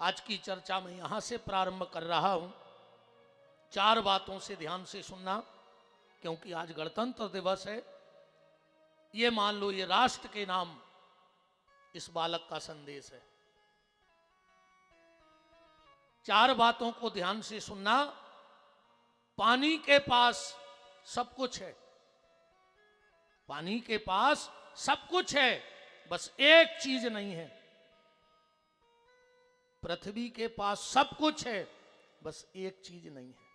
आज की चर्चा में यहां से प्रारंभ कर रहा हूं। 4 बातों से ध्यान से सुनना, क्योंकि आज गणतंत्र दिवस है। ये मान लो ये राष्ट्र के नाम इस बालक का संदेश है। 4 बातों को ध्यान से सुनना। पानी के पास सब कुछ है, पानी के पास सब कुछ है, बस एक चीज नहीं है। पृथ्वी के पास सब कुछ है, बस एक चीज नहीं है।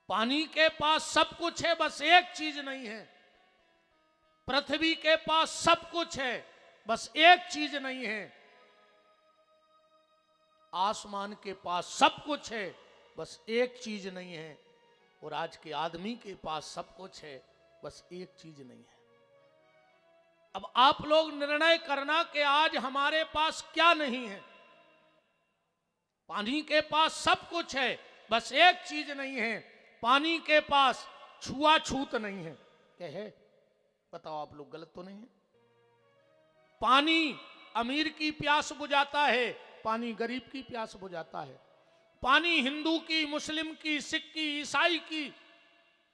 पानी के पास सब कुछ है, बस एक चीज नहीं है। पृथ्वी के पास सब कुछ है, बस एक चीज नहीं है। आसमान के पास सब कुछ है, बस एक चीज नहीं है। और आज के आदमी के पास सब कुछ है, बस एक चीज नहीं है। अब आप लोग निर्णय करना कि आज हमारे पास क्या नहीं है। पानी के पास सब कुछ है, बस एक चीज नहीं है। पानी के पास छुआछूत नहीं है। क्या है बताओ, आप लोग गलत तो नहीं है? पानी अमीर की प्यास बुझाता है, पानी गरीब की प्यास बुझाता है। पानी हिंदू की, मुस्लिम की, सिख की, ईसाई की,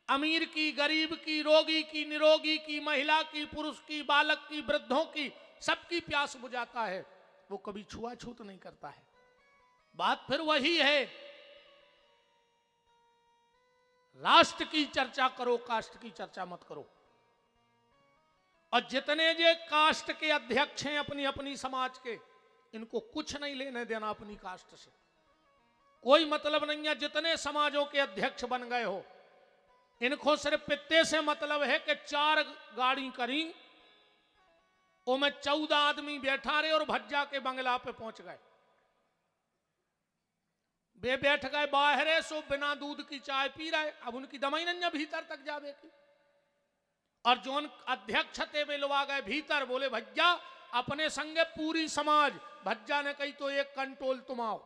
अमीर की, गरीब की, रोगी की, निरोगी की, महिला की, पुरुष की, बालक की, वृद्धों की, सबकी प्यास बुझाता है। वो कभी छुआछूत नहीं करता है। बात फिर वही है, राष्ट्र की चर्चा करो, कास्ट की चर्चा मत करो। और जितने जे कास्ट के अध्यक्ष हैं अपनी अपनी समाज के, इनको कुछ नहीं लेने देना अपनी कास्ट से, कोई मतलब नहीं है। जितने समाजों के अध्यक्ष बन गए हो, इनको सिर्फ पित्ते से मतलब है कि 4 गाड़ी करी, वो में 14 आदमी बैठा रहे और भज्जा के बंगला पे पहुंच गए। वे बैठ गए बाहर, सो बिना दूध की चाय पी रहे। अब उनकी दमाई नहीं भीतर तक जावे की। और जो अध्यक्ष थे वे लोग आ गए भीतर, बोले भज्जा अपने संगे पूरी समाज। भज्जा ने कही तो एक कंट्रोल तुम आओ,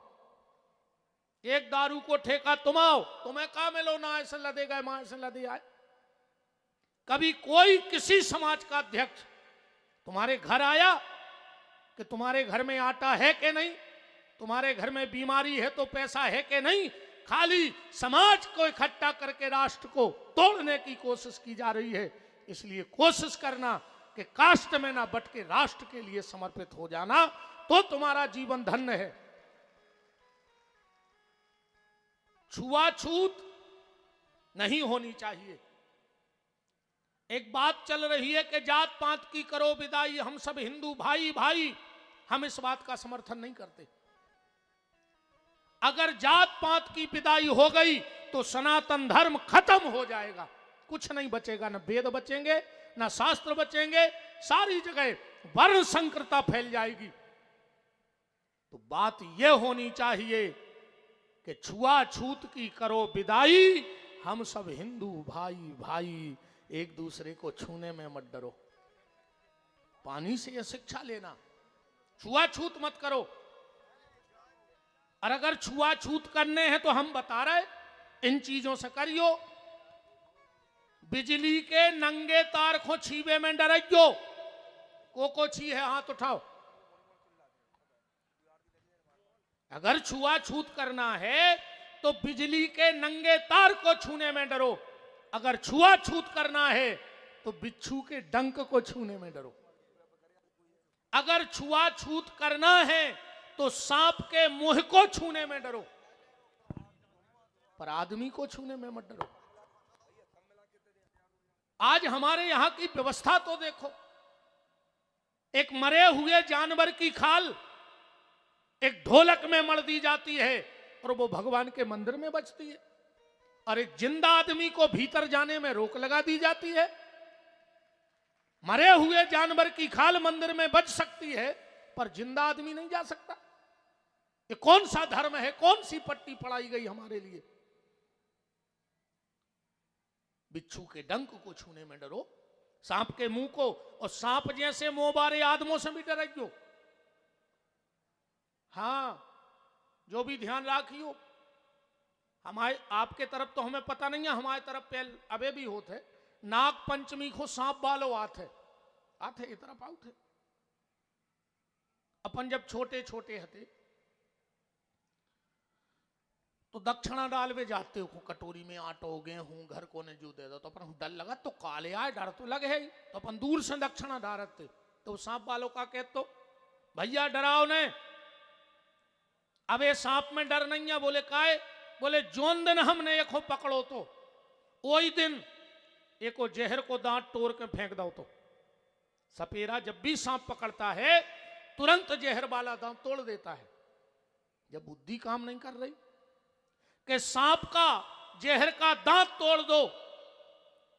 एक दारू को ठेका तुम आओ, तुम्हें कहा मिलो ना ऐसे लदे गए, मां ऐसे लदे आए। कभी कोई किसी समाज का अध्यक्ष तुम्हारे घर आया कि तुम्हारे घर में आटा है कि नहीं, तुम्हारे घर में बीमारी है तो पैसा है कि नहीं? खाली समाज को इकट्ठा करके राष्ट्र को तोड़ने की कोशिश की जा रही है। इसलिए कोशिश करना कि कास्ट में ना बट के राष्ट्र के लिए समर्पित हो जाना, तो तुम्हारा जीवन धन्य है। छुआछूत नहीं होनी चाहिए। एक बात चल रही है कि जात पात की करो विदाई, हम सब हिंदू भाई भाई। हम इस बात का समर्थन नहीं करते। अगर जात पात की विदाई हो गई तो सनातन धर्म खत्म हो जाएगा, कुछ नहीं बचेगा। न वेद बचेंगे, न शास्त्र बचेंगे, सारी जगह वर्ण संकरता फैल जाएगी। तो बात यह होनी चाहिए कि छुआछूत की करो विदाई, हम सब हिंदू भाई भाई, एक दूसरे को छूने में मत डरो। पानी से यह शिक्षा लेना, छुआछूत मत करो। और अगर छुआछूत करने हैं तो हम बता रहे, इन चीजों से करियो। बिजली के नंगे तार को छीवे में डरियो। को छी है, हाथ उठाओ। अगर छुआछूत करना है तो बिजली के नंगे तार को छूने में डरो। अगर छुआछूत करना है तो बिच्छू के डंक को छूने में डरो। अगर छुआछूत करना है तो सांप के मुंह को छूने में डरो, पर आदमी को छूने में मत डरो। आज हमारे यहां की व्यवस्था तो देखो, एक मरे हुए जानवर की खाल एक ढोलक में मर दी जाती है और वो भगवान के मंदिर में बजती है। और एक जिंदा आदमी को भीतर जाने में रोक लगा दी जाती है। मरे हुए जानवर की खाल मंदिर में बज सकती है, पर जिंदा आदमी नहीं जा सकता। ये कौन सा धर्म है? कौन सी पट्टी पढ़ाई गई हमारे लिए? बिच्छू के डंक को छूने में डरो, सांप के मुंह को, और सांप जैसे मुंह बारे आदमों से भी डरियो। हां, जो भी ध्यान राखियो। हमारे आपके तरफ तो हमें पता नहीं है, हमारे तरफ पहले अबे भी होते। नाग पंचमी को सांप वालो आते आते, ये तरफ आउट है। अब अपन जब छोटे छोटे हते तो दक्षिणा डालवे जाते हो कटोरी में आटो गेहूं घर को ने जो दे दो, तो अपन डर लगा तो काले आए डर तो लगे है, तो अपन दूर से दक्षिणा डालते। तो सांप वालों का कहते तो भैया डराओ ने, अब ये सांप में डर नहीं है। बोले काहे? बोले जोन दिन हमने एक पकड़ो तो वही दिन एको जहर को दांत तोड़ के फेंक दो। तो सपेरा जब भी सांप पकड़ता है तुरंत जहर वाला दांत तोड़ देता है। जब बुद्धि काम नहीं कर रही कि सांप का जहर का दांत तोड़ दो,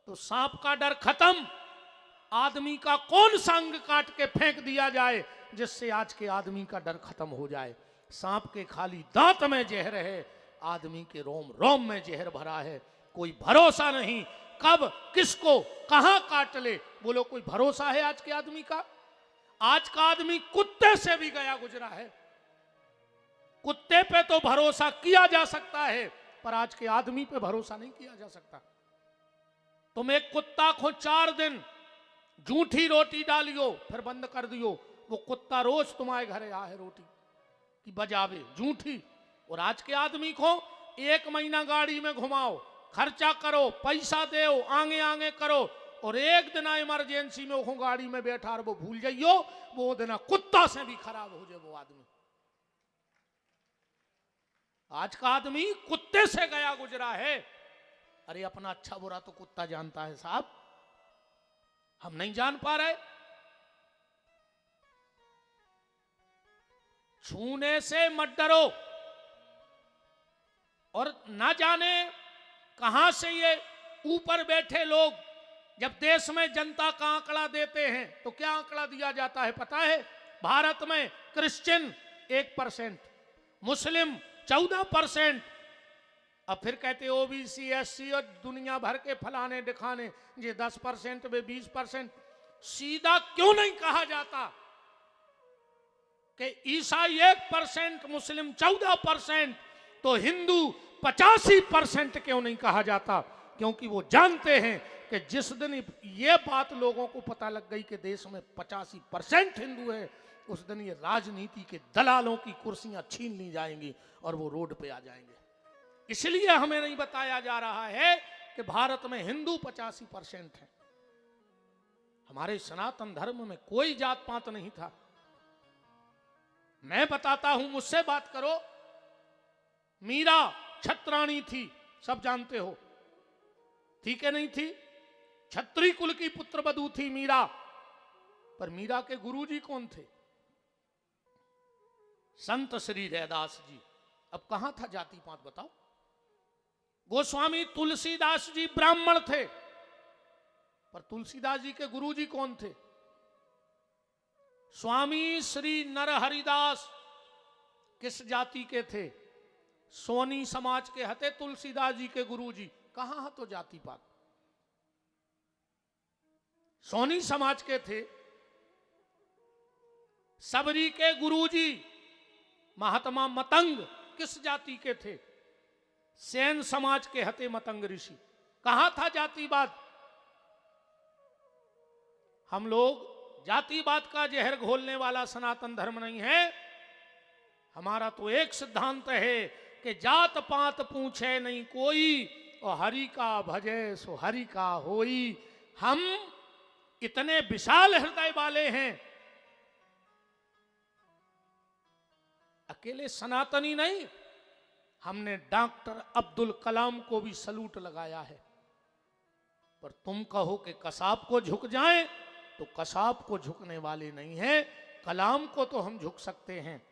तो सांप का डर खत्म। आदमी का कौन सा अंग काट के फेंक दिया जाए जिससे आज के आदमी का डर खत्म हो जाए? सांप के खाली दांत में जहर है, आदमी के रोम रोम में जहर भरा है। कोई भरोसा नहीं कब किसको कहां काट ले। बोलो कोई भरोसा है आज के आदमी का? आज का आदमी कुत्ते से भी गया गुजरा है। कुत्ते पे तो भरोसा किया जा सकता है, पर आज के आदमी पे भरोसा नहीं किया जा सकता। तुम एक कुत्ता को 4 दिन झूठी रोटी डालियो फिर बंद कर दियो, वो कुत्ता रोज तुम्हारे घरे आए रोटी की बजावे झूठी। और आज के आदमी को 1 महीना गाड़ी में घुमाओ, खर्चा करो, पैसा दो, आगे आगे करो, और एक दिन इमरजेंसी में वो गाड़ी में बैठा और वो भूल जाइयो, वो दिन कुत्ता से भी खराब हो जाए वो आदमी। आज का आदमी कुत्ते से गया गुजरा है। अरे अपना अच्छा बुरा तो कुत्ता जानता है साहब, हम नहीं जान पा रहे। छूने से मत डरो, और ना जाने कहां से ये ऊपर बैठे लोग जब देश में जनता का आंकड़ा देते हैं तो क्या आंकड़ा दिया जाता है पता है? भारत में क्रिश्चियन 1%, मुस्लिम 14%, अब फिर कहते ओबीसी एससी और दुनिया भर के फलाने दिखाने ये 10% वे 20%। सीधा क्यों नहीं कहा जाता कि ईसाई 1%, मुस्लिम 14%, तो हिंदू 85% क्यों नहीं कहा जाता? क्योंकि वो जानते हैं कि जिस दिन ये बात लोगों को पता लग गई कि देश में 85% हिंदू है, उस दिन ये राजनीति के दलालों की कुर्सियां छीन ली जाएंगी और वो रोड पे आ जाएंगे। इसलिए हमें नहीं बताया जा रहा है कि भारत में हिंदू 85% है। हमारे सनातन धर्म में कोई जात पात नहीं था। मैं बताता हूं, मुझसे बात करो। मीरा छत्राणी थी, सब जानते हो, ठीक है नहीं थी? छत्री कुल की पुत्र वधू थी मीरा। पर मीरा के गुरुजी कौन थे? संत श्री रैदास जी। अब कहां था जाति पात बताओ? गोस्वामी तुलसीदास जी ब्राह्मण थे, पर तुलसीदास जी के गुरुजी कौन थे? स्वामी श्री नरहरिदास किस जाति के थे? सोनी समाज के हते तुलसीदास जी के गुरुजी। कहां है तो जाति पात? सोनी समाज के थे। सबरी के गुरुजी महात्मा मतंग किस जाति के थे? सेन समाज के हते मतंग ऋषि। कहां था जातिवाद? हम लोग जातिवाद का जहर घोलने वाला सनातन धर्म नहीं है। हमारा तो एक सिद्धांत है कि जात पात पूछे नहीं कोई, और हरि का भजे सो हरि का होई। हम इतने विशाल हृदय वाले हैं, अकेले सनातनी नहीं, हमने डॉक्टर अब्दुल कलाम को भी सलूट लगाया है। पर तुम कहो कि कसाब को झुक जाएं, तो कसाब को झुकने वाले नहीं हैं। कलाम को तो हम झुक सकते हैं,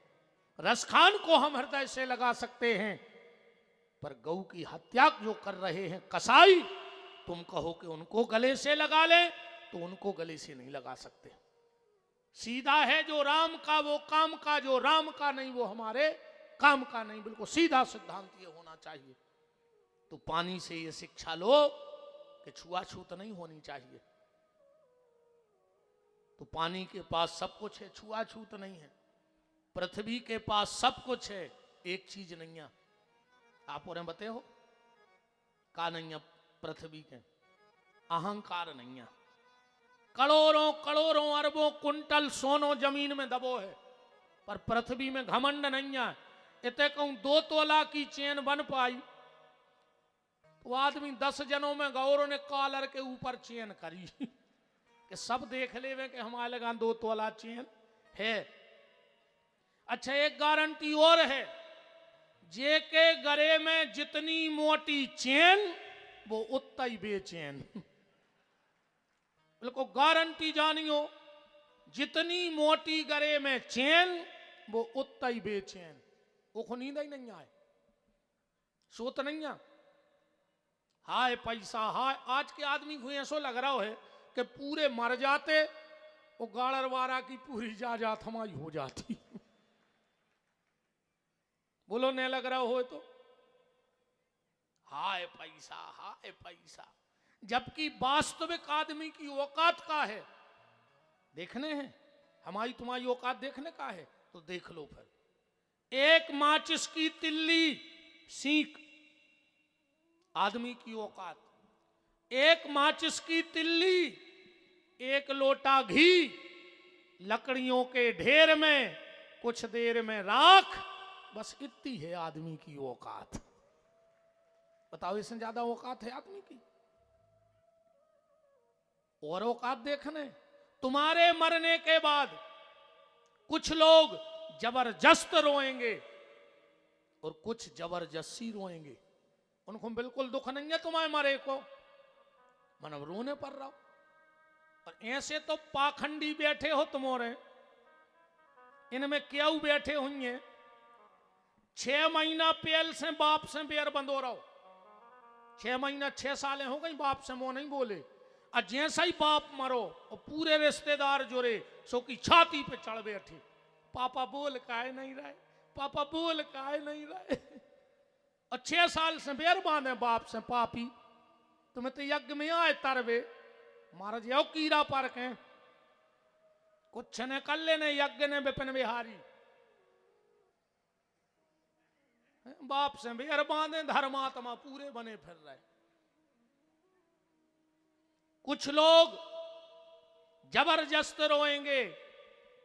रसखान को हम हृदय से लगा सकते हैं, पर गऊ की हत्या जो कर रहे हैं कसाई, तुम कहो कि उनको गले से लगा लें, तो उनको गले से नहीं लगा सकते। सीधा है जो राम का वो काम का, जो राम का नहीं वो हमारे काम का नहीं। बिल्कुल सीधा सिद्धांत ये होना चाहिए। तो पानी से ये शिक्षा लो कि छुआछूत नहीं होनी चाहिए। तो पानी के पास सब कुछ है, छुआछूत नहीं है। पृथ्वी के पास सब कुछ है, एक चीज नहीं है। आप और बते हो का नहीं है? पृथ्वी के अहंकार नहीं है। करोड़ों करोड़ों अरबों कुंटल सोनो जमीन में दबो है, पर पृथ्वी में घमंड नहीं है। इतने कहूं 2 तोला की चेन बन पाई तो आदमी 10 जनों में गौरों ने कॉलर के ऊपर चेन करी कि सब देख लेवे कि हमारे लगा 2 तोला चेन है। अच्छा, एक गारंटी और है, जे के गले में जितनी मोटी चेन वो उतना ही बेचैन। बिल्कुल गारंटी जानियो, जितनी मोटी गले में चेन वो उतना ही बेचैन। वो नींद ही नहीं आए, सोत नहीं आ। हाय पैसा हाय, आज के आदमी को ऐसा लग रहा है कि पूरे मर जाते वो गाड़रवारा की पूरी जायदाद हमारी हो जाती। बोलो नहीं लग रहा हो तो हाय पैसा हाय पैसा, जबकि वास्तविक आदमी की औकात का है देखने हैं। हमारी तुम्हारी औकात देखने का है तो देख लो फिर। एक माचिस की तिल्ली सीख आदमी की औकात, एक माचिस की तिल्ली, एक लोटा घी, लकड़ियों के ढेर में कुछ देर में राख, बस इतनी है आदमी की औकात। बताओ इससे ज्यादा औकात है आदमी की? और औकात देखने, तुम्हारे मरने के बाद कुछ लोग जबरदस्त रोएंगे और कुछ जबरदस्ती रोएंगे। उनको बिल्कुल दुख नहीं है तुम्हारे मरे को, मतलब रोने पड़ रहा हो। और ऐसे तो पाखंडी बैठे हो तुम्हारे, इनमें क्यों बैठे हुए 6 महीना पेल से बाप से बेर बंधो रहो। 6 महीना 6 सालें हो गई बाप से मुंह नहीं बोले, और जैसा ही बाप मरो और पूरे रिश्तेदार जुड़े सो की छाती पे चढ़ बैठे, पापा बोल काहे नहीं रहे, पापा बोल काहे नहीं रहे। और 6 साल से बेर बांधे बाप से, पापी तुम्हें तो यज्ञ में आए तरवे महाराज यो कीड़ा पर के कुछ ने कर लेने यज्ञ ने विपिन बिहारी। बाप से बेर बांधे धर्मात्मा पूरे बने फिर रहे। कुछ लोग जबरदस्त रोएंगे,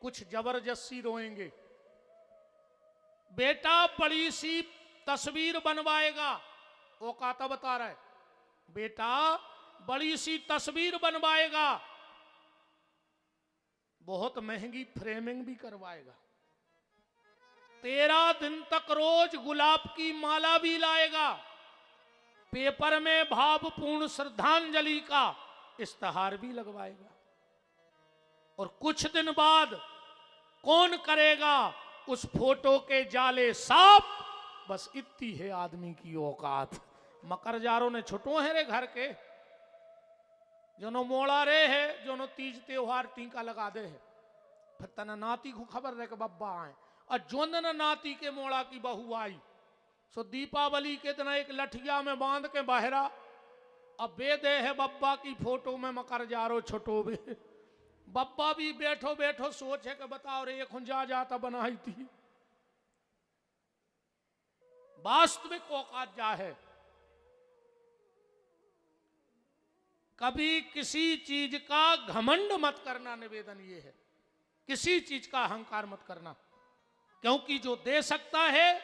कुछ जबरदस्ती रोएंगे। बेटा बड़ी सी तस्वीर बनवाएगा, वो काता बता रहा है, बेटा बड़ी सी तस्वीर बनवाएगा, बहुत महंगी फ्रेमिंग भी करवाएगा, 13 दिन तक रोज गुलाब की माला भी लाएगा, पेपर में भावपूर्ण श्रद्धांजलि का इश्तहार भी लगवाएगा। और कुछ दिन बाद कौन करेगा उस फोटो के जाले साफ, बस इतनी है आदमी की औकात। मकरजारों ने छुटो है रे घर के, जो मोड़ा रे है, जो तीज त्योहार टीका लगा दे है, फिर तना नाती को खबर रहे कि बब्बा आए। और जोन नाती के मोड़ा की बहू आई सो दीपावली के दिन एक लठिया में बांध के बहरा, अब बेदे है बब्बा की फोटो में मकरजारो छुटो बे। बब्बा भी बैठो बैठो सोचे कि बताओ रे एक जा जाता बनाई थी। वास्तविक औकात जा है। कभी किसी चीज का घमंड मत करना, निवेदन ये है, किसी चीज का अहंकार मत करना, क्योंकि जो दे सकता है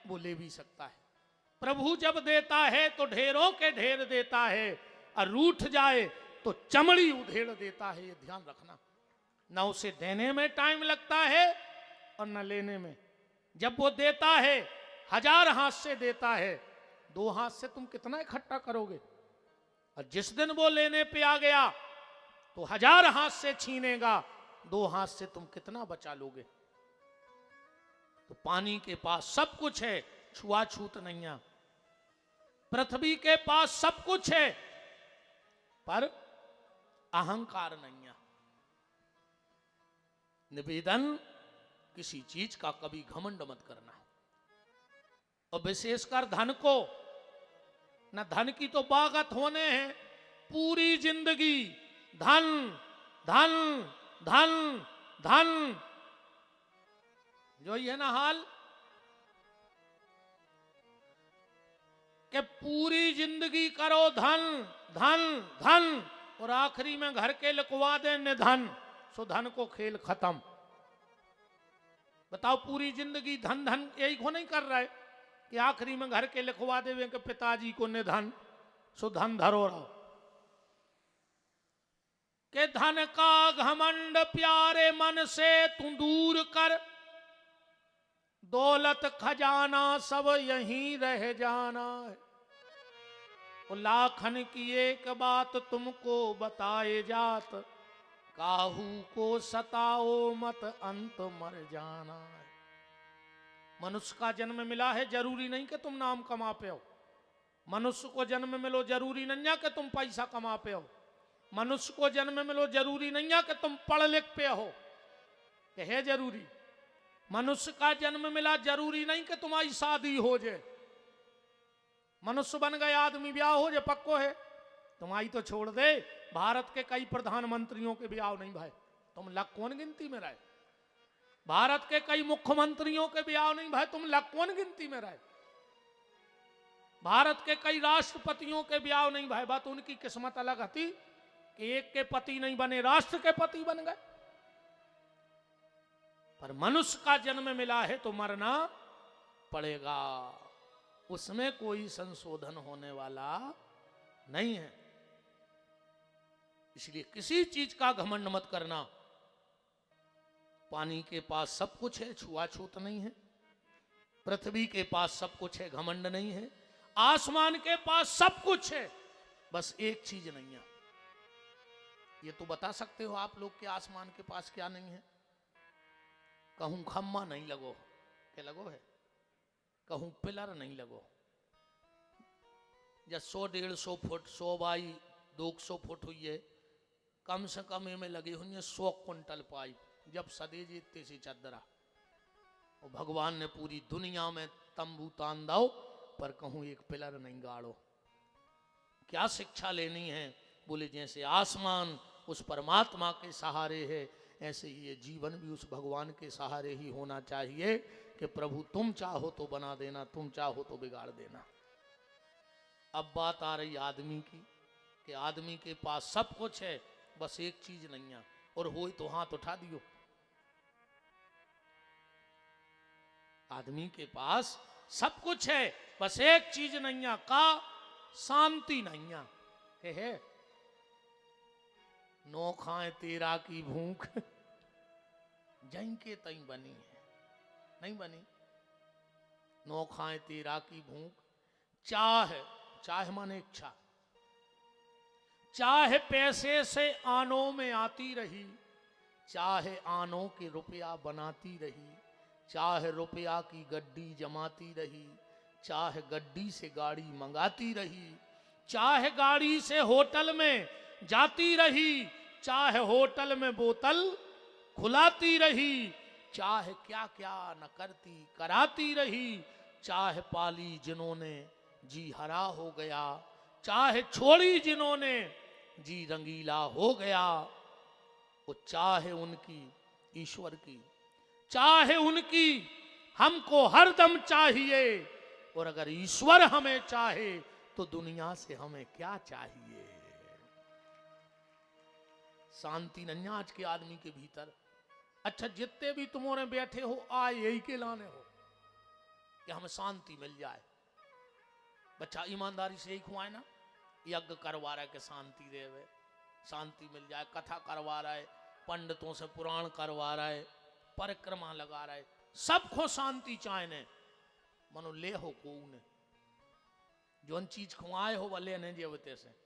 वो ले भी सकता है। प्रभु जब देता है तो ढेरों के ढेर देता है, और रूठ जाए तो चमड़ी उधेड़ देता है, ये ध्यान रखना। न उसे देने में टाइम लगता है और न लेने में। जब वो देता है 1000 हाथ से देता है, 2 हाथ से तुम कितना इकट्ठा करोगे? और जिस दिन वो लेने पे आ गया तो 1000 हाथ से छीनेगा, 2 हाथ से तुम कितना बचा लोगे? तो पानी के पास सब कुछ है, छुआछूत नहीं है। पृथ्वी के पास सब कुछ है, पर अहंकार नहीं है। निवेदन, किसी चीज का कभी घमंड मत करना। और विशेषकर धन को, न धन की तो बागत होने हैं, पूरी जिंदगी धन धन धन धन, जो ये ना हाल कि पूरी जिंदगी करो धन धन धन, और आखिरी में घर के लिखवा दे निधन, सो धन को खेल खत्म। बताओ पूरी जिंदगी धन धन यही को नहीं कर रहे कि आखिरी में घर के लिखवा देवे कि पिताजी को निधन, सो धन धरो रहो। के धन का घमंड प्यारे मन से तू दूर कर, दौलत खजाना सब यहीं रह जाना है। लाखन की एक बात तुमको बताए जात, काहू को सताओ मत अंत मर जाना है। मनुष्य का जन्म मिला है, जरूरी नहीं कि तुम नाम कमा पे हो। मनुष्य को जन्म मिलो जरूरी नहीं है कि तुम पैसा कमा पे हो। मनुष्य को जन्म मिलो जरूरी नहीं है कि तुम पढ़ लिख पे हो, कि है जरूरी। मनुष्य का जन्म मिला जरूरी नहीं कि तुम्हारी शादी हो जाए। मनुष्य बन गए आदमी ब्याह हो जाए पक्को है। तुम्हारी तो छोड़ दे, भारत के कई प्रधानमंत्रियों के ब्याह नहीं भाई, तुम लक कौन गिनती में रहे। भारत के कई मुख्यमंत्रियों के ब्याह नहीं भाई, तुम लक कौन गिनती में रहे। भारत के कई राष्ट्रपतियों के ब्याह नहीं भाई, बात उनकी किस्मत अलग थी कि एक के पति नहीं बने, राष्ट्र के पति बन गए। पर मनुष्य का जन्म मिला है तो मरना पड़ेगा, उसमें कोई संशोधन होने वाला नहीं है। इसलिए किसी चीज का घमंड मत करना। पानी के पास सब कुछ है, छुआछूत नहीं है। पृथ्वी के पास सब कुछ है, घमंड नहीं है। आसमान के पास सब कुछ है, बस एक चीज नहीं है। ये तो बता सकते हो आप लोग कि आसमान के पास क्या नहीं है। कहूं खम्मा नहीं लगो, क्या लगो है। कहूं पिलर नहीं लगो। जब 100-150 फुट 100 बाई 200 फुट हुई है, कम से कम में लगी हुई है 100 क्विंटल पाइप। जब सदे जीतते से चदरा, और भगवान ने पूरी दुनिया में तंबू तान दो, पर कहूं एक पिलर नहीं गाड़ो। क्या शिक्षा लेनी है। बोले जैसे आसमान उस परमात्मा के सहारे है, ऐसे ही ये जीवन भी उस भगवान के सहारे ही होना चाहिए कि प्रभु तुम चाहो तो बना देना, तुम चाहो तो बिगाड़ देना। अब बात आ रही आदमी की कि आदमी के पास सब कुछ है, बस एक चीज नहीं है, और हो तो हाथ उठा दियो। आदमी के पास सब कुछ है, बस एक चीज नहीं है, का शांति नहीं है। नो खाए तेरा की भूख, जहीं के तहीं बनी है, नहीं बनी। नो खाए तेरा की भूख, चाह माने इच्छा, चाहे पैसे से आनों में आती रही, चाहे आनों के रुपया बनाती रही, चाहे रुपया की गड्डी जमाती रही, चाहे गड्डी से गाड़ी मंगाती रही, चाहे गाड़ी से होटल में जाती रही, चाहे होटल में बोतल खुलाती रही, चाहे क्या क्या न करती कराती रही, चाहे पाली जिन्होंने जी हरा हो गया, चाहे छोड़ी जिन्होंने जी रंगीला हो गया। वो चाहे उनकी ईश्वर की, चाहे उनकी हमको हरदम चाहिए, और अगर ईश्वर हमें चाहे तो दुनिया से हमें क्या चाहिए। शांति नहीं आज के आदमी के भीतर। अच्छा जितने भी तुम्हारे बैठे हो आए यही के लाने हो कि हमें शांति मिल जाए। बच्चा ईमानदारी से यही खुआए ना, यज्ञ करवा रहा है कि शांति देवे, शांति मिल जाए, कथा करवा रहा है, पंडितों से पुराण करवा रहा है, परिक्रमा लगा रहा है, सबको शांति चाहने। मनो ले हो को ने जो चीज खुआए हो वह लेने जेवते से।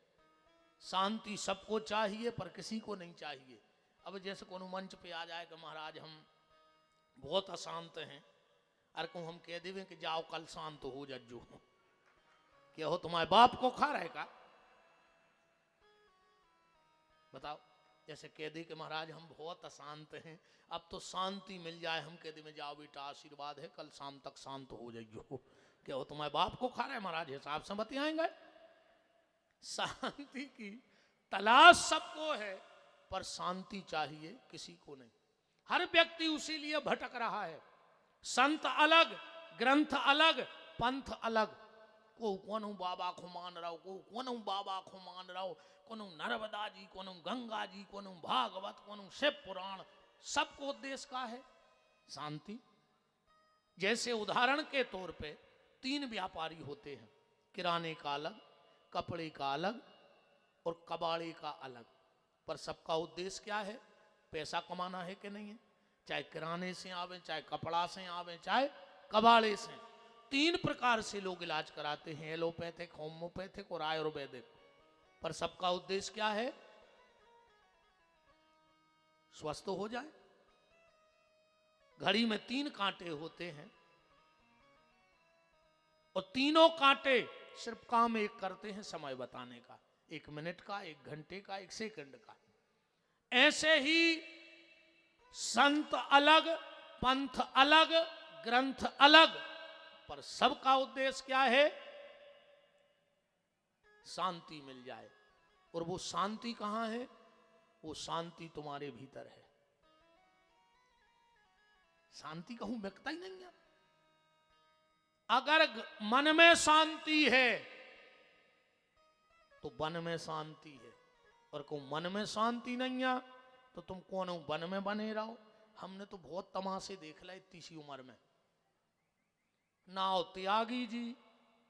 शांति सबको चाहिए पर किसी को नहीं चाहिए। अब जैसे कोनो मंच पे आ जाए कि महाराज हम बहुत अशांत हैं, अरे को हम कह देवे कि जाओ कल शांत हो जज्जो, क्या हो तुम्हारे बाप को खा रहे का। बताओ, जैसे कह दे कि महाराज हम बहुत अशांत हैं, अब तो शांति मिल जाए, हम कह दे में जाओ बेटा आशीर्वाद है कल शाम तक शांत हो जाइयो, क्या हो तुम्हारे बाप को खा रहे महाराज, हिसाब से बतियाएंगे। शांति की तलाश सबको है पर शांति चाहिए किसी को नहीं। हर व्यक्ति उसी लिए भटक रहा है। संत अलग, ग्रंथ अलग, पंथ अलग। को कोनो बाबा को मान रहा हो, को कोनो बाबा को मान रहा हो, कोनो नर्मदा जी, कोनो गंगा जी, कोनो भागवत, कोनो शिव पुराण, सबको उद्देश्य का है शांति। जैसे उदाहरण के तौर पे 3 व्यापारी होते हैं, किराने का अलग, कपड़े का अलग और कबाड़े का अलग, पर सबका उद्देश्य क्या है? पैसा कमाना है कि नहीं है? चाहे किराने से आवे, चाहे कपड़ा से आवे, चाहे कबाड़े से। 3 प्रकार से लोग इलाज कराते हैं, एलोपैथिक, होम्योपैथिक और आयुर्वेदिक, पर सबका उद्देश्य क्या है? स्वस्थ हो जाए। घड़ी में 3 कांटे होते हैं और तीनों कांटे सिर्फ काम एक करते हैं, समय बताने का, 1 मिनट का, 1 घंटे का, 1 सेकंड का। ऐसे ही संत अलग, पंथ अलग, ग्रंथ अलग, पर सबका उद्देश्य क्या है? शांति मिल जाए। और वो शांति कहां है? वो शांति तुम्हारे भीतर है। शांति कहूं व्यक्ता ही नहीं है। अगर मन में शांति है तो वन में शांति है, और को मन में शांति नहीं है तो तुम कौन हो वन में बने रहो। हमने तो बहुत तमाशे देख ला इतनी सी उम्र में। नाव त्यागी जी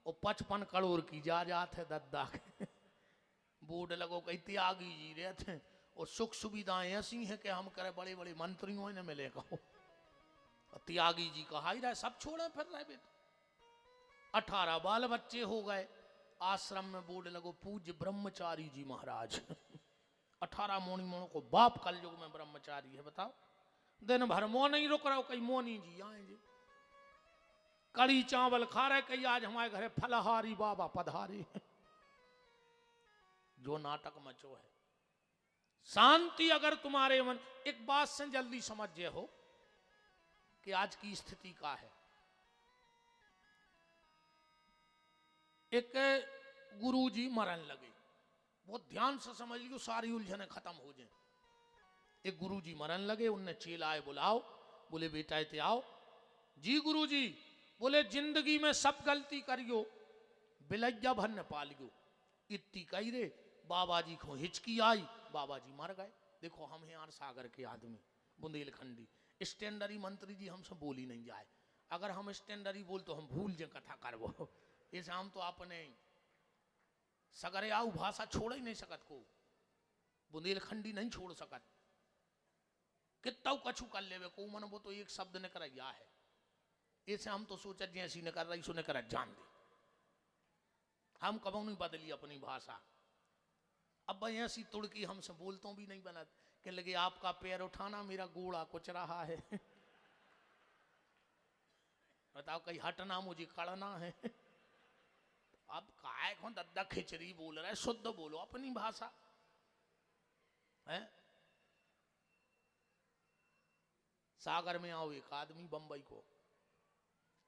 और 55 करोड़ की जायदाद है दद्दा के। बोर्ड लगो कहीं त्यागी जी रहते, और सुख सुविधाएं ऐसी हैं कि हम करे बड़े बड़े मंत्रियों ने मिले कहो। त्यागी जी कहा ही रहे, सब छोड़े फिर रहे बेटा। 18 बाल बच्चे हो गए। आश्रम में बोर्ड लगो पूज्य ब्रह्मचारी जी महाराज। 18 मोनी मोनों को बाप कलयुग में ब्रह्मचारी है। बताओ, दिन भर मोह नहीं रुक रहा, कहीं मोनी जी आए जी, कड़ी चावल खा रहे, कहीं आज हमारे घरे फलहारी बाबा पधारी। जो नाटक मचो है। शांति अगर तुम्हारे मन, एक बात से जल्दी समझे हो कि आज की स्थिति का है। एक गुरुजी मरन लगे, बहुत ध्यान से समझ लियो, सारी उलझने खत्म हो जाए। एक गुरुजी मरन लगे, उनने चेलाए बुलाओ, बोले बेटा इते आओ। जी गुरुजी। बोले जिंदगी में सब गलती करियो, बिलैया भर न पालियो। इतनी कही रे, बाबा जी को हिचकी आई, बाबा जी मर गए। देखो हम हैं सागर के आदमी, बुंदेलखंडी, स्टैंडरी मंत्री जी हमसे बोली नहीं जाए। अगर हम स्टैंडरी बोल तो हम भूल जाए कथा करवो। इस हम तो अपने सगरे आऊ भाषा छोड़ ही नहीं सकत को, बुंदेलखंडी नहीं छोड़ सकत। कितना कछु कर लेवे को मन, वो तो एक शब्द ने कर या है। ऐसे हम तो सोचा जैसी ने कर रही सो ने कर जान दे। हम कबू नहीं बदली अपनी भाषा। अब भाई ऐसी तुड़की हमसे बोलतों भी नहीं बनत कि लगे आपका पैर उठाना मेरा गोड़ा कुछ रहा है। बताओ कहीं हटना मुझे खड़ना है। अब काय को दद्दा खिचड़ी बोल रहा है, शुद्ध बोलो अपनी भाषा है। सागर में आओ एक आदमी बंबई को,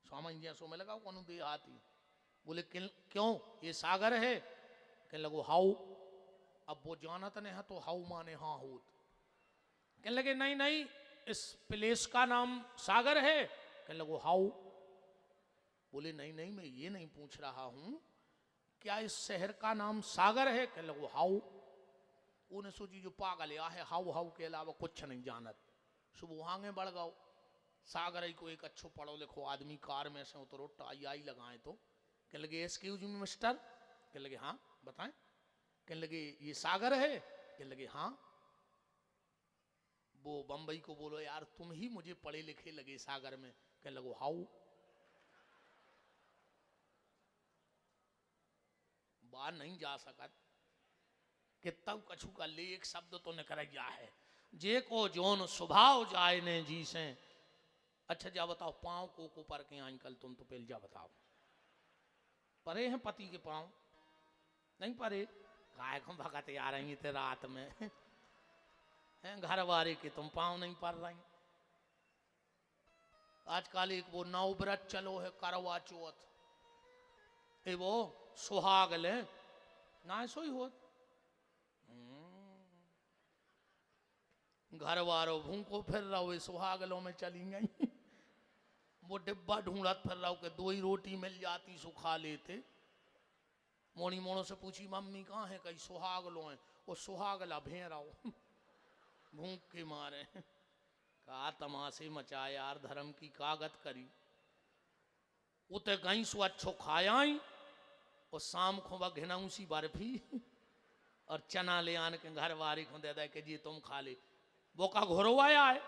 स्वामी जैसो में लगाओ कौन दे आती। बोले क्यों ये सागर है? कहने लगो हाउ। अब वो जानत नहीं है तो हाउ माने हाँ होत। कहने लगे नहीं नहीं इस प्लेस का नाम सागर है। कहने लगो हाउ। बोले नहीं नहीं मैं ये नहीं पूछ रहा हूं, क्या इस शहर का नाम सागर है? कहने लगो हाउ। उन्हें सोची जो पागल है हाउ हाउ के अलावा कुछ नहीं जानत। सुबह आगे बढ़ गओ। सागर ही को एक अच्छो पढ़ो लिखो आदमी कार में से उतरो, टाई आई लगाए तो कहने लगे एक्सक्यूज मी मिस्टर। कहने लगे हाँ बताएं। कहने लगे ये सागर है? कहने लगे हाँ। वो बंबई को बोलो यार तुम ही मुझे पढ़े लिखे लगे सागर में। कहने लगो हाउ। बाहर नहीं जा सकत, कितना कछु का ले एक शब्द तो निकल गया है। जे को जोन स्वभाव जाए ने जी से। अच्छा जा बताओ पांव को पर के आजकल तुम तो पहले जा बताओ, परे हैं पति के पांव? नहीं परे। काय को भगत आ रही थे रात में हैं घर वाले के तुम पांव नहीं पर रही। आजकल एक वो नवव्रत चलो है करवा चौथ, ए वो सुहाग ले ना सोई हो। घर वालों भूखो फिर रहो सुहागलों में चली गई। वो डिब्बा ढूंढत फिर रहो के 2 ही रोटी मिल जाती सुखा लेते। मोनी मोनो से पूछी मम्मी कहाँ है? कहीं सुहागलो है। वो सुहागला भेड़ाओ भूख के मारे। कहा तमाशे मचा यार, धर्म की कागत करी। उते गई सो अच्छो खायाई और शाम को वह घिनाऊ सी बर्फी और चना ले आन के घर वारी को दे दे के जी तुम खा ले। वो का घोरो आया है,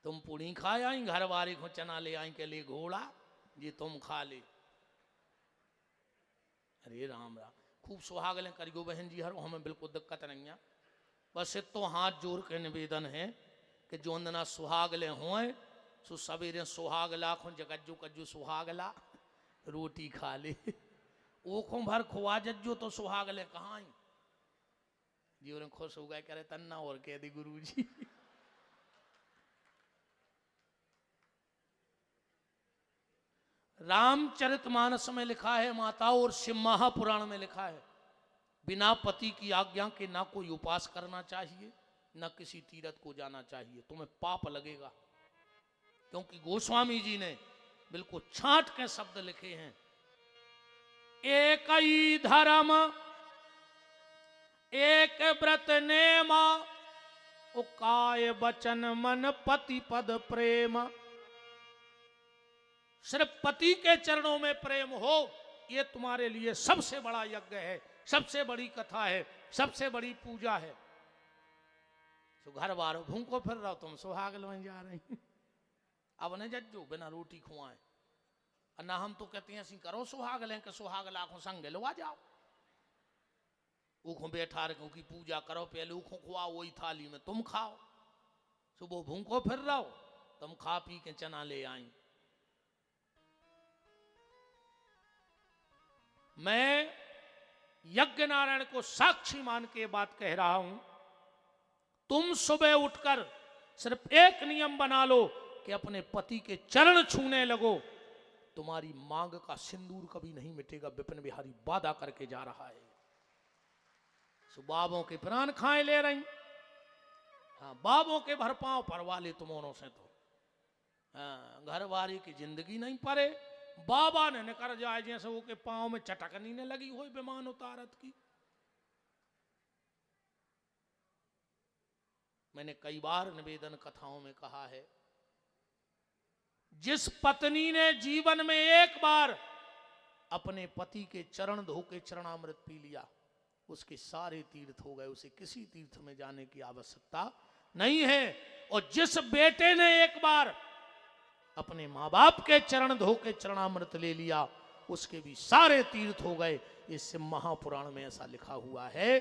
तुम पूरी खाया आई, घर वारी को चना ले आई के लिए घोड़ा जी तुम खा ले। अरे राम राम, खूब सुहाग ले करियो बहन जी, हर हमें बिल्कुल दिक्कत नहीं है। बस तो हाथ जोड़ के निवेदन है कि जो अंदना सुहाग ले होए सो सवेरे सुहाग लाखों जगज्जू कज्जू सुहाग ला रोटी खा ले। ओखों भर खुआ जज्जो तो सुहाग ले कहाँ आई जी, और खुश हो गए करे तन्ना और कह दी गुरु जी। रामचरितमानस में लिखा है माता, और शिव महापुराण में लिखा है बिना पति की आज्ञा के ना कोई उपास करना चाहिए, ना किसी तीर्थ को जाना चाहिए, तुम्हें पाप लगेगा। क्योंकि गोस्वामी जी ने बिल्कुल छांट के शब्द लिखे हैं, एक ही धर्म एक व्रत नेमा, उकाय वचन मन पति पद प्रेम। सिर्फ पति के चरणों में प्रेम हो, ये तुम्हारे लिए सबसे बड़ा यज्ञ है, सबसे बड़ी कथा है, सबसे बड़ी पूजा है। तो घर बार भूखो फिर रहो, तुम सुहाग में जा रही। अब न जज्जो बिना रोटी खुआए, ना हम तो कहते हैं ऐसी करो सुहाग लें कि सुहाग लाखों संग लो आ जाओ। ऊखों बैठा रखो की पूजा करो, पहले ऊखों खुआओ वही थाली में तुम खाओ। सुबह भूखो फिर रहो, तुम खा पी के चना ले आई। मैं यज्ञ नारायण को साक्षी मान के बात कह रहा हूं, तुम सुबह उठकर सिर्फ एक नियम बना लो कि अपने पति के चरण छूने लगो, तुम्हारी मांग का सिंदूर कभी नहीं मिटेगा। विपिन बिहारी वादा करके जा रहा है। बाबों के प्राण खाए ले रही, हाँ बाबों के भर पांव परवा ले तुमों से तो, हाँ घर वारी की जिंदगी नहीं परे। बाबा ने निकर जाए जैसे वो के पांव में चटकनी ने लगी हो विमान उतारत की। मैंने कई बार निवेदन कथाओं में कहा है, जिस पत्नी ने जीवन में एक बार अपने पति के चरण धो के चरणामृत पी लिया, उसके सारे तीर्थ हो गए, उसे किसी तीर्थ में जाने की आवश्यकता नहीं है। और जिस बेटे ने एक बार अपने माँ बाप के चरण धो के चरणामृत ले लिया, उसके भी सारे तीर्थ हो गए। इससे महापुराण में ऐसा लिखा हुआ है,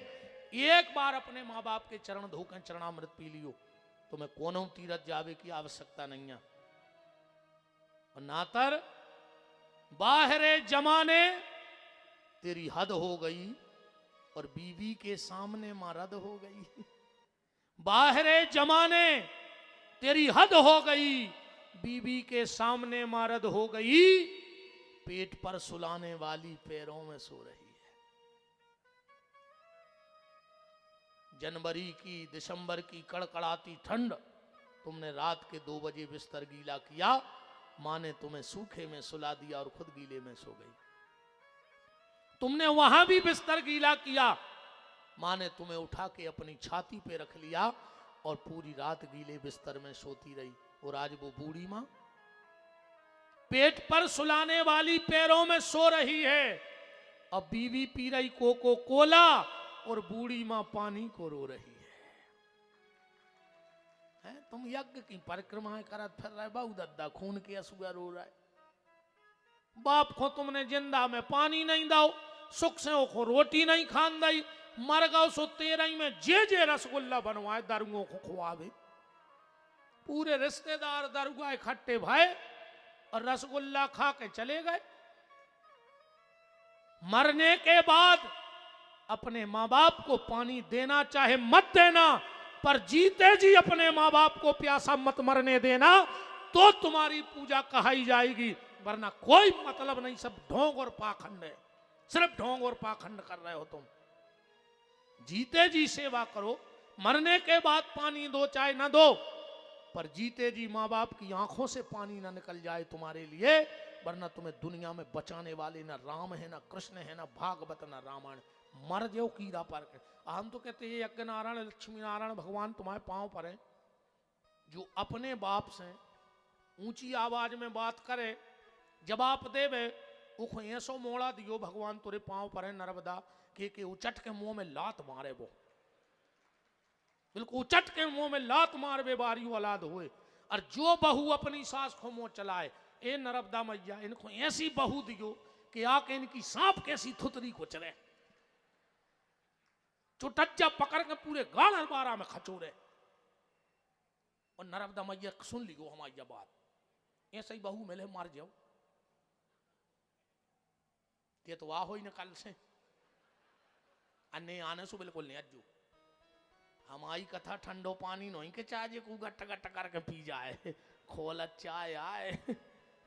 एक बार अपने माँ बाप के चरण धो के चरणामृत पी लियो, तुम्हें कोनो तीर्थ जावे की आवश्यकता नहीं है। और नातर बाहरे जमाने तेरी हद हो गई और बीवी के सामने मरद हो गई। बाहरे जमाने तेरी हद हो गई, बीवी के सामने मरद हो गई, पेट पर सुलाने वाली पैरों में सो रही है। जनवरी की दिसंबर की कड़कड़ाती ठंड, तुमने रात के 2 बजे बिस्तर गीला किया, मां ने तुम्हें सूखे में सुला दिया और खुद गीले में सो गई। तुमने वहां भी बिस्तर गीला किया, मां ने तुम्हें उठा के अपनी छाती पे रख लिया और पूरी रात गीले बिस्तर में सोती रही। और आज वो बूढ़ी मां पेट पर सुलाने वाली पैरों में सो रही है। अब बीवी पी रही कोको कोला और बूढ़ी मां पानी को रो रही है? तुम यज्ञ की परिक्रमाएं करत फिर रहे, बहु दद्दा खून के असुआ रो रहा है। बाप को तुमने जिंदा में पानी नहीं दाओ, सुख से को रोटी नहीं खान दई, मर गओ सो 13 में जे रसगुल्ला बनवाए दरुओं को खुआवे। पूरे रिश्तेदार दरुआ इकट्ठे भय और रसगुल्ला खा के चले गए। मरने के बाद अपने माँ बाप को पानी देना चाहे मत देना, पर जीते जी अपने माँ बाप को प्यासा मत मरने देना, तो तुम्हारी पूजा कहाई जाएगी, वरना कोई मतलब नहीं। सब ढोंग और पाखंड है, सिर्फ ढोंग और पाखंड कर रहे हो तुम। जीते जी सेवा करो, मरने के बाद पानी दो चाहे ना दो, पर जीते जी माँ बाप की आंखों से पानी ना निकल जाए तुम्हारे लिए, वरना तुम्हें दुनिया में बचाने वाले ना राम है, ना कृष्ण है, ना भागवत, ना रामायण। मर जाओ कीड़ा पर। हम तो कहते हैं यज्ञ नारायण लक्ष्मी नारायण भगवान तुम्हारे पांव पर है। जो अपने बाप से ऊंची आवाज में बात करे जवाब देवे उख ऐसो मोड़ा दियो भगवान तुरे पांव पर है नर्मदा के उचट के मुंह में लात मारे वो, बिल्कुल उचट के मुंह में लात मारवे बारी औलाद हुए। और जो बहू अपनी सास को मुंह चलाए, ए नर्मदा मैया इनको ऐसी बहू दियो कि आके इनकी सांप कैसी थुतरी को चले, चुटज्जा पकड़ के पूरे गाड़ बारा में खचोरे। और नर्मदा मैया सुन लियो हमारी बात, ऐसे ही बहू मिले मार जाओ, ये तो वाह हो ही न कल से अन्य आने से बिल्कुल नहीं अज्जू। हमारी कथा ठंडो पानी नहीं के चाहे को गट गट करके पी जाए, खोल चाय आए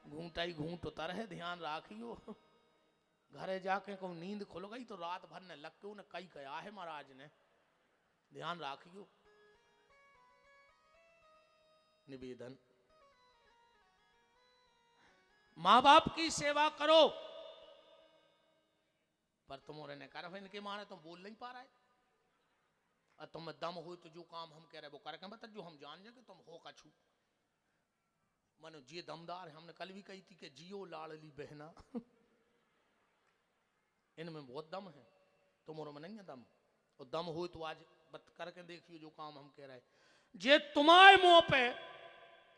घूंटा ही घूंट उतर है, ध्यान राखियो। घरे जाके को नींद खुल गई तो रात भर ने लग के उन्हें कई कहा है महाराज ने, ध्यान राखियो। निवेदन, माँ बाप की सेवा करो, पर तुम्हारे ने कर इनके मारे तुम बोल नहीं पा रहे, और तुम दम हो तो जो काम हम कह रहे वो करके बता, जो हम जान जाए कि तुम हो कछू मानो जी दमदार है। हमने कल भी कही थी कि जियो लाडली बहना इनमें बहुत दम है, तुम्हारे में नहीं है दम, और दम हो तो आज बत करके देखियो जो काम हम कह रहे। जे तुम्हारे मुंह पे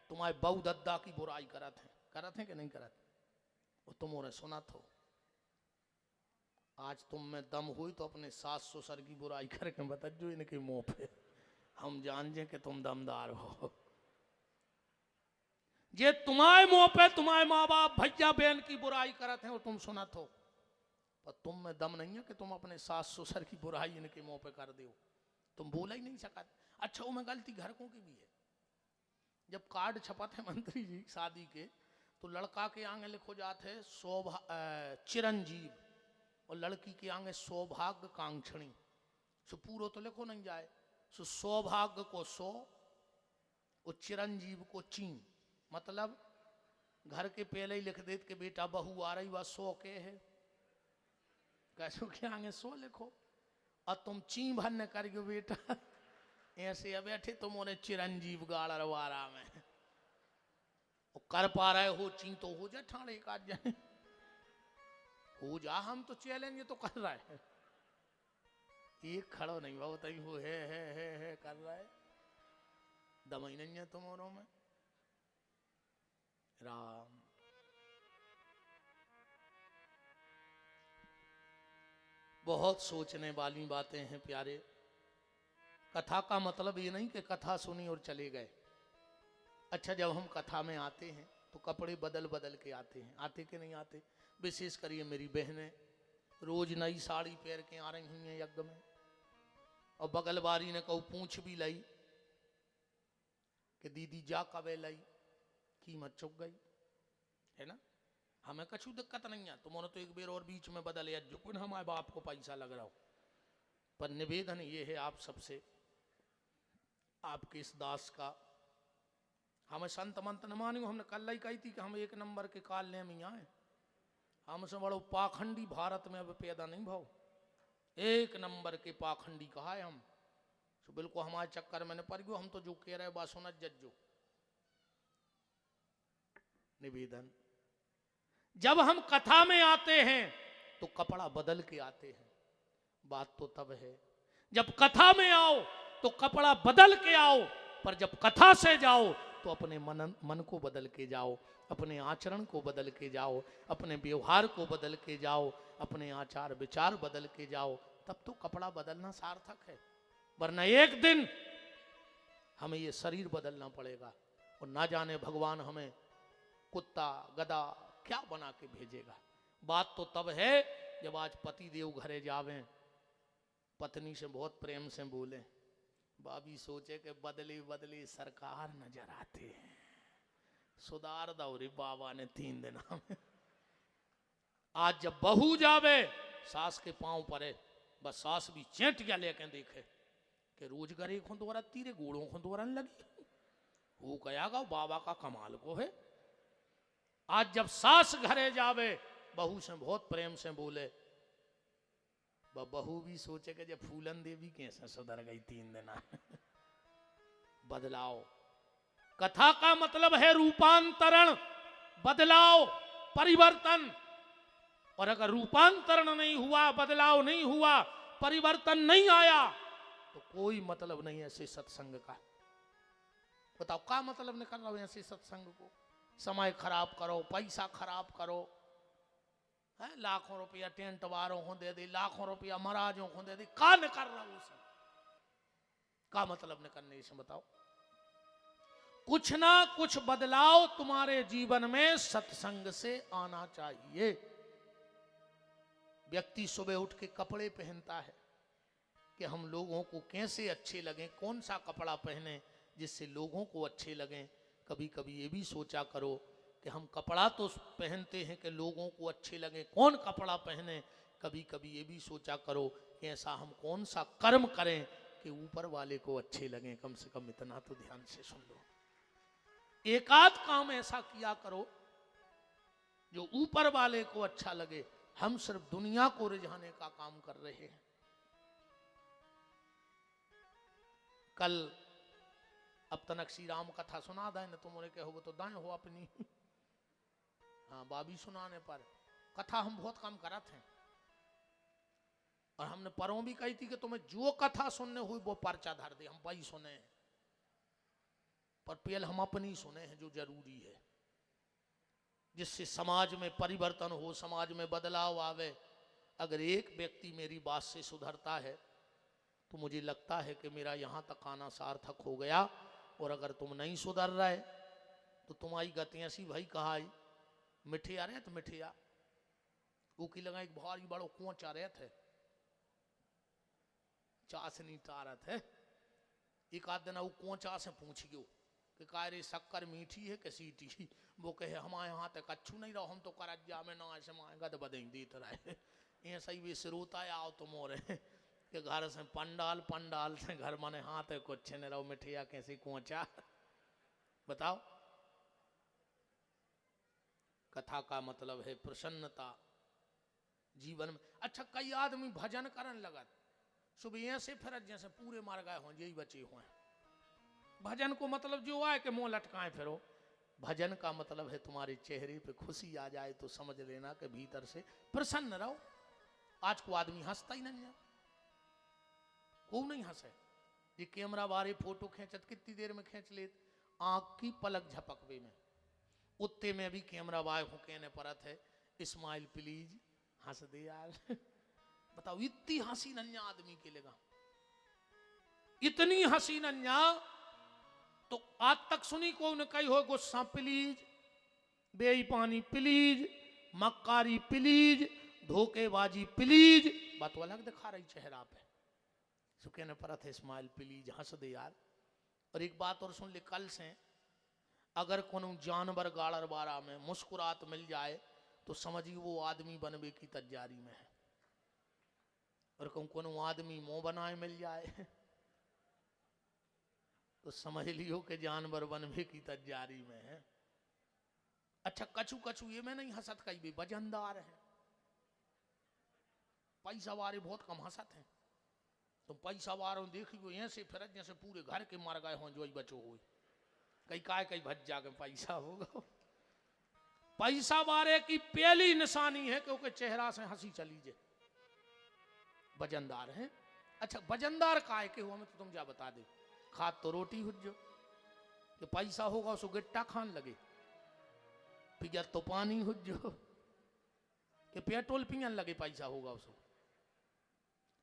तुम्हारे बहू दद्दा की बुराई करत है कि नहीं करत, वो तुम्हारे सुना थो। आज तुम में दम हुई तो अपने सास ससुर की बुराई करके बता जो इनके मुंह पे, हम जान जाए कि तुम दमदार हो। जे तुम्हारे मुंह पे तुम्हारे माँ बाप भैया बहन की बुराई करते हैं और तुम सुनत हो, पर तुम में दम नहीं है कि तुम अपने सास ससुर की बुराई इनके मुंह पे कर दो, तुम बोला ही नहीं सकते। अच्छा वो में गलती घर को की भी है, जब कार्ड छपत है मंत्री जी शादी के, तो लड़का के आगे लिखो जाते चिरंजीव और लड़की के आगे सौभाग्य कांक्षणी। सो पूरा तो लिखो नहीं जाए, सो सौभाग्य को सौ और चिरंजीव को ची, मतलब घर के पहले ही लिख देते कि बेटा बहू आ रही वह 100 के है, कैसो के आगे 100 लिखो, और तुम ची भरने करियो बेटा ऐसे अब बैठे तुम उन्हें चिरंजीव गाड़ रवारा में कर पा रहे हो, ची तो हो जा ठाणे एक आध जने हो जा, हम तो चैलेंज तो कर रहा है, एक खड़ो नहीं बहुत ही हो है कर रहा है, दवाई नहीं है तुम्हारों में। राम बहुत सोचने वाली बातें हैं प्यारे। कथा का मतलब ये नहीं कि कथा सुनी और चले गए। अच्छा जब हम कथा में आते हैं तो कपड़े बदल बदल के आते हैं, आते कि नहीं आते। विशेष करिए मेरी बहनें रोज नई साड़ी पहन के आ रही हुई हैं यज्ञ में, और बगल वाली ने कहू पूछ भी लाई कि दीदी जा कबे लाई, कीमत चुक गई है ना। हमें कछु दिक्कत नहीं है, तुम्हारे तो एक बेर और बीच में बदल जो कुन हमारे बाप को पैसा लग रहा हो। पर निवेदन ये है आप सबसे, आपके इस दास का, हमें संत मंत न मानियो। हमने कल ही कही थी कि हम एक नंबर के काल में आए, हमसे बड़ो पाखंडी भारत में अब पैदा नहीं भाव, एक नंबर के पाखंडी कहा है हम। तो बिल्कुल हमारे चक्कर में न पड़ गयो, हम तो जो कह रहे बात सुना जज्जो। निवेदन, जब हम कथा में आते हैं तो कपड़ा बदल के आते हैं, बात तो तब है जब कथा में आओ तो कपड़ा बदल के आओ, पर जब कथा से जाओ तो अपने मन को बदल के जाओ, अपने आचरण को बदल के जाओ, अपने व्यवहार को बदल के जाओ, अपने आचार विचार बदल के जाओ, तब तो कपड़ा बदलना सार्थक है। वरना एक दिन हमें ये शरीर बदलना पड़ेगा, और ना जाने भगवान हमें कुत्ता गधा क्या बना के भेजेगा। बात तो तब है जब आज पति देव घरे जावे, पत्नी से बहुत प्रेम से बोले, भाभी सोचे कि बदली बदली सरकार नजर आते हैं, सुधार दो रे बाबा ने 3 दिन में। आज जब बहू जावे सास के पांव परे, बस सास भी चेंटिया लेके देखे कि रोज गरे खुंदवरा तीरे गोड़ों खुंदवरन लगी, वो कहेगा बाबा का कमाल को है। आज जब सास घरे जावे बहू से बहुत प्रेम से बोले, बहू भी सोचे कि जब फूलन देवी कैसे सुधर गई 3 दिन बदलाव। कथा का मतलब है रूपांतरण, बदलाव। परिवर्तन। और अगर रूपांतरण नहीं हुआ, बदलाव नहीं हुआ, परिवर्तन नहीं आया, तो कोई मतलब नहीं ऐसे सत्संग का। बताओ क्या मतलब निकल रहा है ऐसे सत्संग को? समय खराब करो, पैसा खराब करो, है लाखों रुपया टेंट वालों को दे दी, लाखों रुपया महाराजों को दे दी, का निकल रहा है उसमें? का मतलब निकलने से बताओ? कुछ ना कुछ बदलाव तुम्हारे जीवन में सत्संग से आना चाहिए। व्यक्ति सुबह उठ के कपड़े पहनता है कि हम लोगों को कैसे अच्छे लगें, कौन सा कपड़ा पहने जिससे लोगों को अच्छे लगें। कभी कभी ये भी सोचा करो कि हम कपड़ा तो पहनते हैं कि लोगों को अच्छे लगे, कौन कपड़ा पहने। कभी कभी ये भी सोचा करो कि ऐसा हम कौन सा कर्म करें कि ऊपर वाले को अच्छे लगें। कम से कम इतना तो ध्यान से सुन लो। एक आध काम ऐसा किया करो जो ऊपर वाले को अच्छा लगे। हम सिर्फ दुनिया को रिझाने का काम कर रहे हैं। कल अब तनक श्री राम कथा सुना दाए न तुमने कहोगे तो दाएं हो अपनी। हाँ बाबी सुनाने पर कथा हम बहुत कम करत हैं। और हमने परों भी कही थी कि तुम्हें जो कथा सुनने हुई वो पर्चा धर दे, हम वही सुने। पर पहले हम अपनी सुने हैं जो जरूरी है, जिससे समाज में परिवर्तन हो, समाज में बदलाव आवे। अगर एक व्यक्ति मेरी बात से सुधरता है तो मुझे लगता है कि मेरा यहाँ तक आना सार्थक हो गया। और अगर तुम नहीं सुधर रहे तो तुम्हारी गति ऐसी भाई कहा आई मिठे आ रहे थे, मिठिया वो की लगा एक भारी बड़ो कुआं आ रहे थे, चाशनी तारत है। एक आध दिन वो कुआं से पूछ गयो कि कायरे शक्कर मीठी है कि सीटी? वो कहे हमारे यहाँ तक अच्छू नहीं रहो, हम तो करज्जा में ना ऐसे माए गद बदई देते रहे। ऐसा ही वे सिरोता आओ तो मोरे कि घर से पंडाल, पंडाल से घर माने हाथ है कुछ नहीं रहो, मिठिया कैसी कुआचा। बताओ, कथा का मतलब है प्रसन्नता जीवन में। अच्छा कई आदमी भजन करन लगत, सुबह से फिर जैसे पूरे मार गए हों, यही बचे हुए। भजन को मतलब जो आए कि मुंह लटकाए फिरो। भजन का मतलब है तुम्हारे चेहरे पे खुशी आ जाए तो समझ लेना कि भीतर से प्रसन्न रहो। आज को आदमी हंसता ही नहीं है, को नहीं हंसे। ये कैमरा बारे फोटो खींचत कितनी देर में खींच ले, आंख की पलक झपकवे में। उत्ते में भी कैमरा बाय हो कहने परत है स्माइल प्लीज, हंस दे यार। बताओ इतनी हंसी नन्या आदमी के लगा, इतनी हंसी नन्या तो आज तक सुनी को न कही हो गुस्सा प्लीज, बेईमानी प्लीज, मक्कारी प्लीज, धोखेबाजी प्लीज। बात वो अलग दिखा रही चेहरा पे, सुखे ने परत है स्माइल प्लीज, हंस दे यार। और एक बात और सुन ले, कल से अगर कोनो जानवर गाड़र बारा में मुस्कुरात मिल जाए तो समझिए वो आदमी बनवे की तैयारी में है। और कोनो आदमी मुंह बनाए मिल जाए तो समझ लियो कि जानवर बनवे की तैयारी में है। अच्छा कछु कछु ये में नहीं हंसत, कई भी वजनदार है, पैसा वाले बहुत कम हंसत हैं। तुम पैसा वालों देखियो ऐसे फिर जैसे पूरे घर के मर गए हों जो ही बचो हुए। कई काय कई भज जाके पैसा होगा। पैसा वाले की पहली निशानी है कि उसके चेहरा से हंसी चली जाए, वजनदार है। अच्छा वजनदार काय के हुआ, मैं तो तुम जा बता दे। खाद तो रोटी हुज्जो कि पैसा होगा उसको गिट्टा खान लगे, पिया तो पानी हुज्जो कि पेट्रोल पियन लगे पैसा होगा उसको।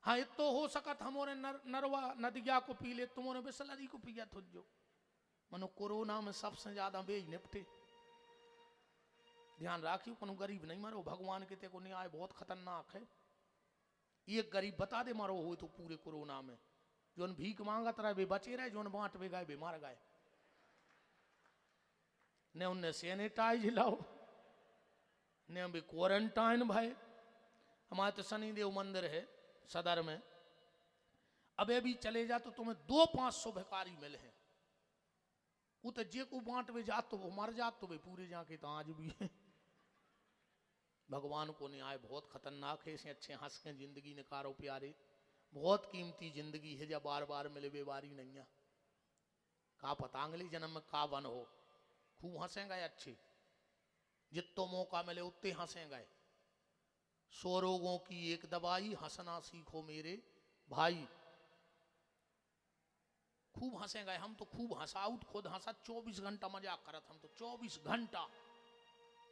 हाँ तो हो सकत हमारे नरवा नदिया को पी ले, तुम्हारे बिसलरी को पिया हुज्जो। मनो कोरोना में सबसे ज्यादा बेच निपटे। ध्यान राखियो कोनो गरीब नहीं मरो, भगवान के ते को न्याय बहुत खतरनाक है। एक गरीब बता दे मरो हो तो पूरे कोरोना में जोन भीख मांगत रहे वे बचे रहे, जोन बांट वे गए वे मार गए। ने उनने सैनिटाइज लाओ, ने अभी क्वारंटाइन भाई। हमारे तो शनिदेव मंदिर है सदर में, अब भी चले जा तो तुम्हें 200-500 भिखारी मिले हैं। वो तो जे को बांट वे जात तो वो मर जात तो वे पूरे जाके तो आज भी है। भगवान को न्याय बहुत खतरनाक है। इसे अच्छे हंस के जिंदगी निकारो प्यारे, बहुत कीमती जिंदगी है, जब बार बार मिले बेवारी नहीं है। का पता अगले जन्म में का बन हो, खूब हंसेंगे अच्छे। जितो मौका मिले उतने हंसे गए। 100 रोगों की एक दवाई, हंसना सीखो मेरे भाई। खूब हंसे गए हम तो, खूब हंसाउट, खुद हंसा, 24 घंटा मजाक करत हम तो, 24 घंटा।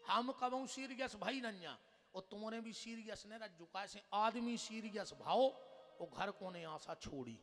हम कबू सीरियस भाई नन्या, और तुमने भी सीरियस ने रज्जु, कैसे आदमी सीरियस भाव वो घर को ने आशा छोड़ी।